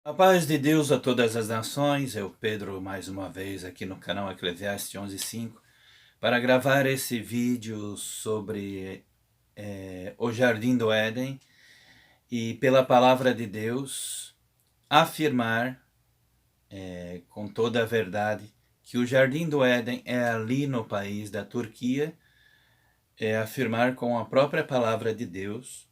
A paz de Deus a todas as nações, eu, Pedro, mais uma vez aqui no canal Eclesiastes 11:5, para gravar esse vídeo sobre o Jardim do Éden e, pela palavra de Deus, afirmar com toda a verdade que o Jardim do Éden é ali no país da Turquia, afirmar com a própria palavra de Deus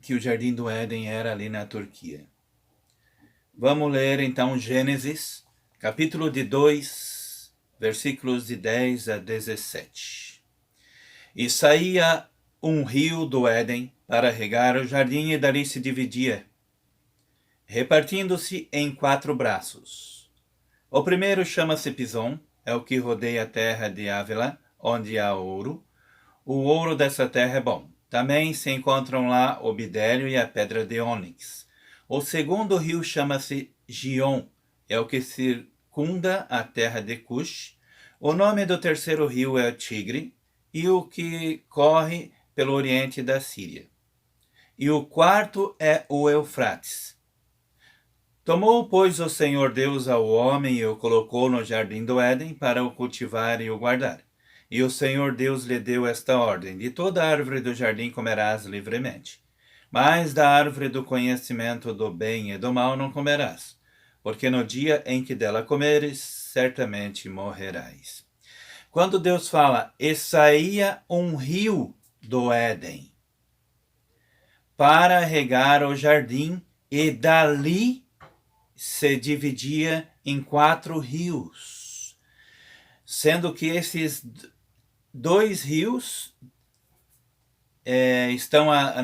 que o Jardim do Éden era ali na Turquia. Vamos ler então Gênesis, capítulo de 2, versículos de 10 a 17. E saía um rio do Éden para regar o jardim e dali se dividia, repartindo-se em 4 braços. O primeiro chama-se Pison, é o que rodeia a terra de Ávila, onde há ouro. O ouro dessa terra é bom. Também se encontram lá o bidélio e a pedra de ônix. O segundo rio chama-se Gion, é o que circunda a terra de Cush. O nome do terceiro rio é o Tigre, e o que corre pelo oriente da Síria. E o quarto é o Eufrates. Tomou, pois, o Senhor Deus ao homem e o colocou no jardim do Éden para o cultivar e o guardar. E o Senhor Deus lhe deu esta ordem: de toda árvore do jardim comerás livremente, mas da árvore do conhecimento do bem e do mal não comerás, porque no dia em que dela comeres, certamente morrerás. Quando Deus fala, e saía um rio do Éden para regar o jardim, e dali se dividia em 4 rios, sendo que esses 2 rios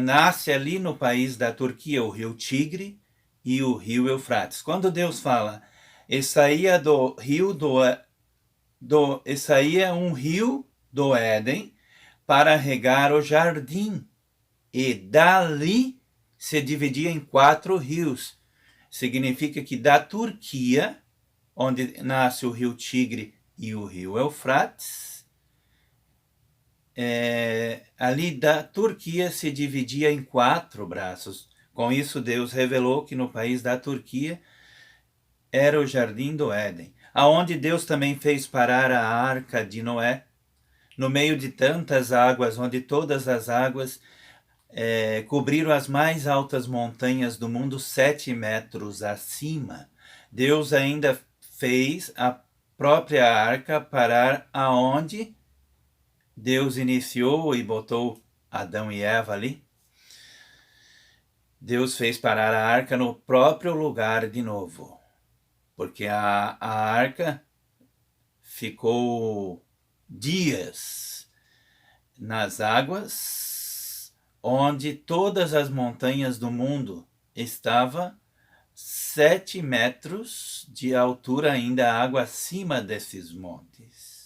nasce ali no país da Turquia, o rio Tigre e o rio Eufrates. Quando Deus fala, e saía um rio do Éden para regar o jardim, e dali se dividia em 4 rios. Significa que da Turquia, onde nasce o rio Tigre e o rio Eufrates, ali da Turquia se dividia em 4 braços. Com isso, Deus revelou que no país da Turquia era o Jardim do Éden, aonde Deus também fez parar a arca de Noé, no meio de tantas águas, onde todas as águas cobriram as mais altas montanhas do mundo 7 metros acima. Deus ainda fez a própria arca parar aonde Deus iniciou e botou Adão e Eva ali. Deus fez parar a arca no próprio lugar de novo, porque a arca ficou dias nas águas, onde todas as montanhas do mundo estavam 7 metros de altura, ainda água acima desses montes.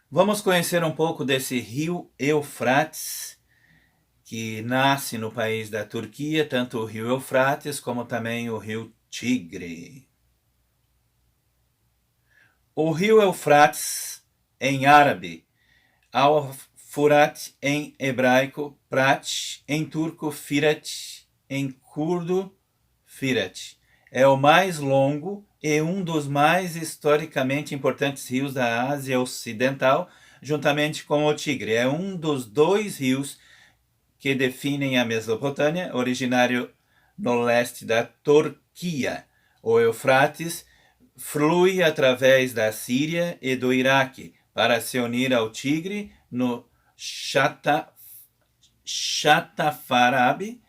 Vamos conhecer um pouco desse rio Eufrates, que nasce no país da Turquia, tanto o rio Eufrates como também o rio Tigre. O rio Eufrates, em árabe, Al-Furat em hebraico, Prat, em turco, Firat, em curdo, Firat. É o mais longo e um dos mais historicamente importantes rios da Ásia Ocidental, juntamente com o Tigre. É um dos 2 rios que definem a Mesopotâmia, originário no leste da Turquia. O Eufrates flui através da Síria e do Iraque para se unir ao Tigre no Chatafarab,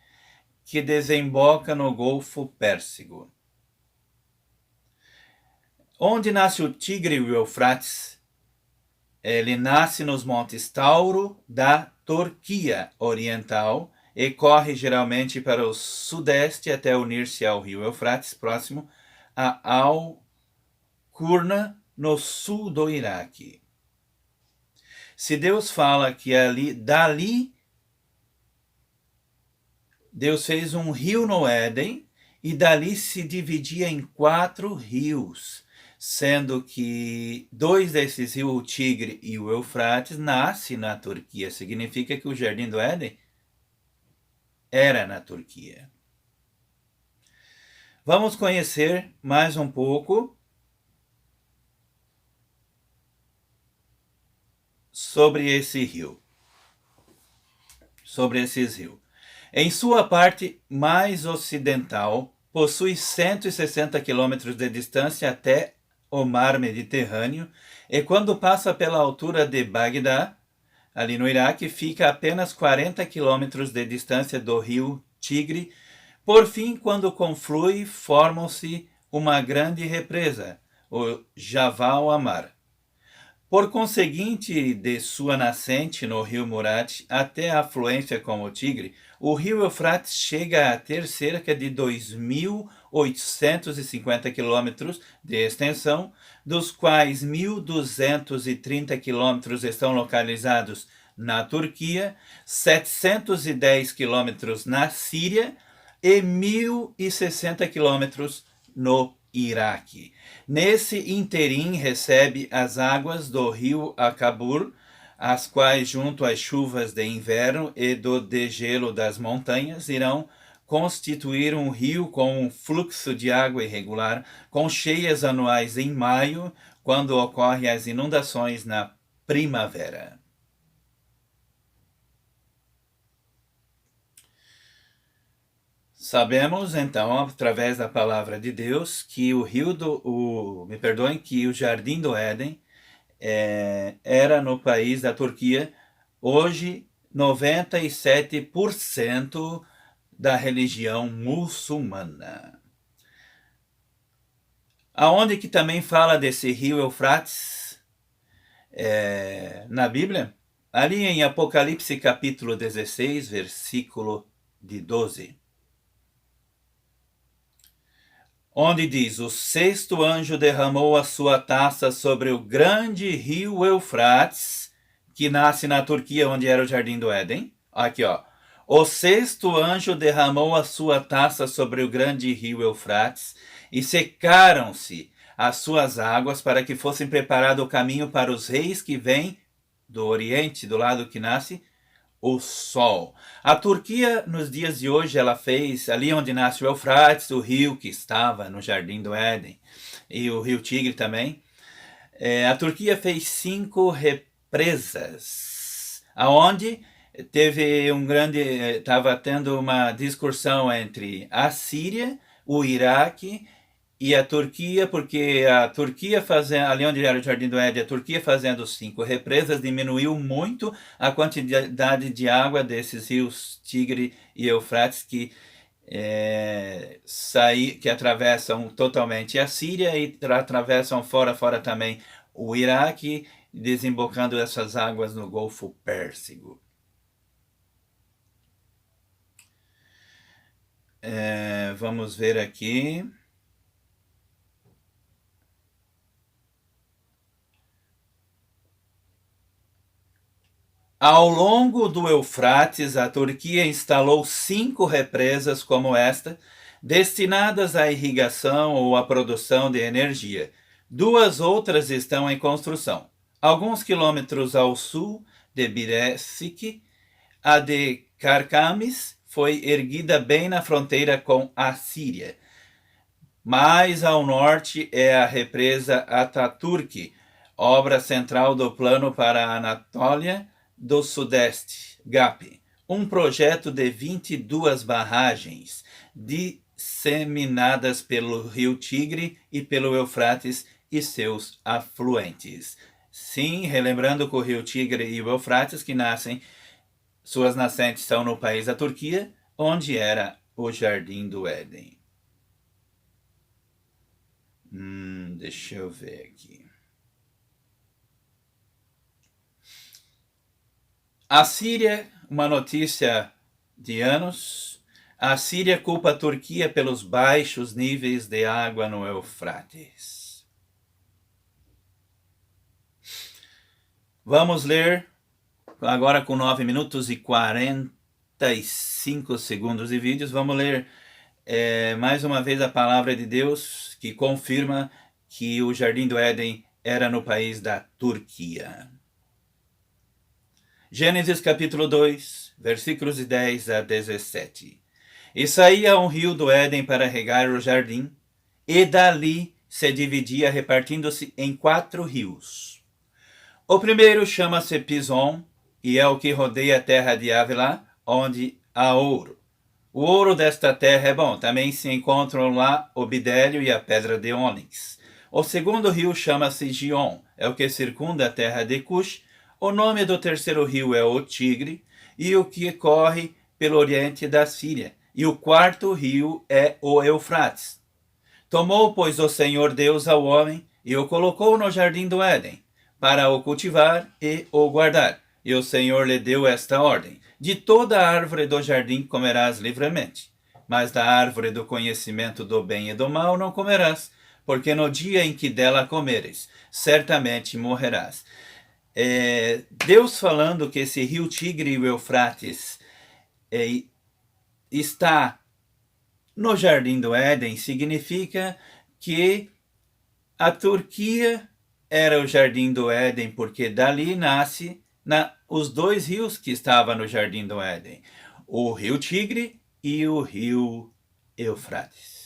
que desemboca no Golfo Pérsico. Onde nasce o Tigre e o Eufrates? Ele nasce nos montes Tauro da Turquia Oriental e corre geralmente para o sudeste até unir-se ao rio Eufrates, próximo a Al-Qurna, no sul do Iraque. Se Deus fala que dali Deus fez um rio no Éden e dali se dividia em 4 rios, sendo que 2 desses rios, o Tigre e o Eufrates, nascem na Turquia. Significa que o Jardim do Éden era na Turquia. Vamos conhecer mais um pouco sobre esse rio. Sobre esses rios. Em sua parte mais ocidental, possui 160 quilômetros de distância até o mar Mediterrâneo, e quando passa pela altura de Bagdá, ali no Iraque, fica a apenas 40 quilômetros de distância do rio Tigre. Por fim, quando conflui, formam-se uma grande represa, o Jabal Amar. Por conseguinte, de sua nascente no rio Murat até a afluência com o Tigre, o rio Eufrates chega a ter cerca de 2.850 quilômetros de extensão, dos quais 1.230 quilômetros estão localizados na Turquia, 710 quilômetros na Síria e 1.060 quilômetros no Iraque. Nesse interim recebe as águas do rio Akabur, as quais, junto às chuvas de inverno e do degelo das montanhas, irão constituir um rio com um fluxo de água irregular, com cheias anuais em maio, quando ocorrem as inundações na primavera. Sabemos, então, através da palavra de Deus, que que o Jardim do Éden era no país da Turquia. Hoje, 97% da religião muçulmana. Aonde que também fala desse rio Eufrates na Bíblia? Ali em Apocalipse capítulo 16, versículo de 12. Onde diz: o sexto anjo derramou a sua taça sobre o grande rio Eufrates, que nasce na Turquia, onde era o Jardim do Éden. Aqui, ó. O sexto anjo derramou a sua taça sobre o grande rio Eufrates, e secaram-se as suas águas, para que fossem preparado o caminho para os reis que vêm do Oriente, do lado que nasce o sol. A Turquia, nos dias de hoje, ela fez, ali onde nasce o Eufrates, o rio que estava no Jardim do Éden, e o rio Tigre também, a Turquia fez 5 represas, aonde estava tendo uma discussão entre a Síria, o Iraque e a Turquia, porque a Turquia ali onde era o Jardim do Éden, a Turquia fazendo 5 represas, diminuiu muito a quantidade de água desses rios Tigre e Eufrates que atravessam totalmente a Síria e atravessam fora também o Iraque, desembocando essas águas no Golfo Pérsico. Vamos ver aqui. Ao longo do Eufrates, a Turquia instalou 5 represas como esta, destinadas à irrigação ou à produção de energia. 2 outras estão em construção. Alguns quilômetros ao sul de Birecik, a de Karkamis foi erguida bem na fronteira com a Síria. Mais ao norte é a represa Ataturk, obra central do plano para a Anatólia do Sudeste, GAP, um projeto de 22 barragens disseminadas pelo rio Tigre e pelo Eufrates e seus afluentes. Sim, relembrando que o rio Tigre e o Eufrates, suas nascentes são no país da Turquia, onde era o Jardim do Éden. Deixa eu ver aqui. A Síria, uma notícia de anos. A Síria culpa a Turquia pelos baixos níveis de água no Eufrates. Vamos ler, agora com 9 minutos e 45 segundos de vídeos, vamos ler mais uma vez a palavra de Deus, que confirma que o Jardim do Éden era no país da Turquia. Gênesis capítulo 2, versículos de 10 a 17. E saía um rio do Éden para regar o jardim, e dali se dividia, repartindo-se em 4 rios. O primeiro chama-se Pison, e é o que rodeia a terra de Ávila, onde há ouro. O ouro desta terra é bom, também se encontram lá o bidélio e a pedra de ônix. O segundo rio chama-se Gion, é o que circunda a terra de Cush. O nome do terceiro rio é o Tigre, e o que corre pelo oriente da Síria. E o quarto rio é o Eufrates. Tomou, pois, o Senhor Deus ao homem e o colocou no jardim do Éden, para o cultivar e o guardar. E o Senhor lhe deu esta ordem: de toda a árvore do jardim comerás livremente, mas da árvore do conhecimento do bem e do mal não comerás, porque no dia em que dela comeres, certamente morrerás. Deus falando que esse rio Tigre e o Eufrates está no Jardim do Éden, significa que a Turquia era o Jardim do Éden, porque dali nasce os 2 rios que estavam no Jardim do Éden, o rio Tigre e o rio Eufrates.